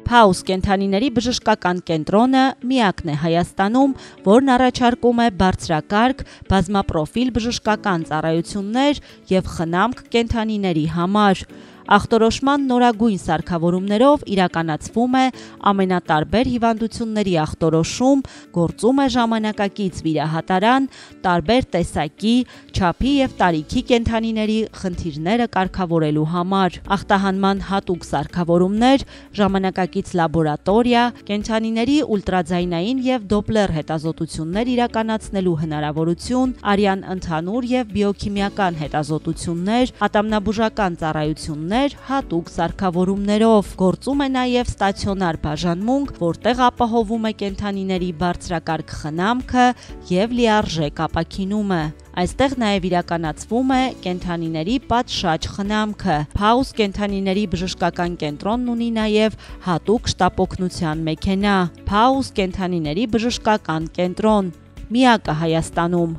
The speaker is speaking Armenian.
Փաուս կենդանիների բժշկական կենտրոնը միակն է Հայաստանում, որն առաջարկում է բարձրակարգ, բազմապրոֆիլ բժշկական ծառայություններ և խնամք կենդանիների համար։ Ախտորոշման նորագույն սարքավորումներով իրականացվում է ամենատարբեր հիվանդությունների ախտորոշում, գործում է ժամանակակից վիրահատարան, տարբեր տեսակի, չափի և տարիքի կենդանիների խնդիրները կարգավորելու համար։ Ախտահանման հատուկ սարքավորումներ, ժամանակակից լաբորատորիա, կենդանիների ուլտրաձայնային և դոպլեր հետազոտություններ իրականացնելու հնարավորություն, արյան ընդհանուր և բիոքիմիական հետազոտություններ, ատամնաբուժական ծառայություններ հատուկ սարքավորումներով։ Գործում է նաև ստացիոնար բաժանմունք, որտեղ ապահովում է կենդանիների բարձրակարգ խնամքը և լիարժեք ապաքինումը։ Այստեղ նաև իրականացվում է կենդանիների պատշաճ խնամքը։ Փաուս կենդանիների բժշկական կենտրոնն ունի նաև հատուկ շտապօգնության մեքենա։ Փաուս կենդանիների բժշկական կենտրոն, միակը Հայաստանում։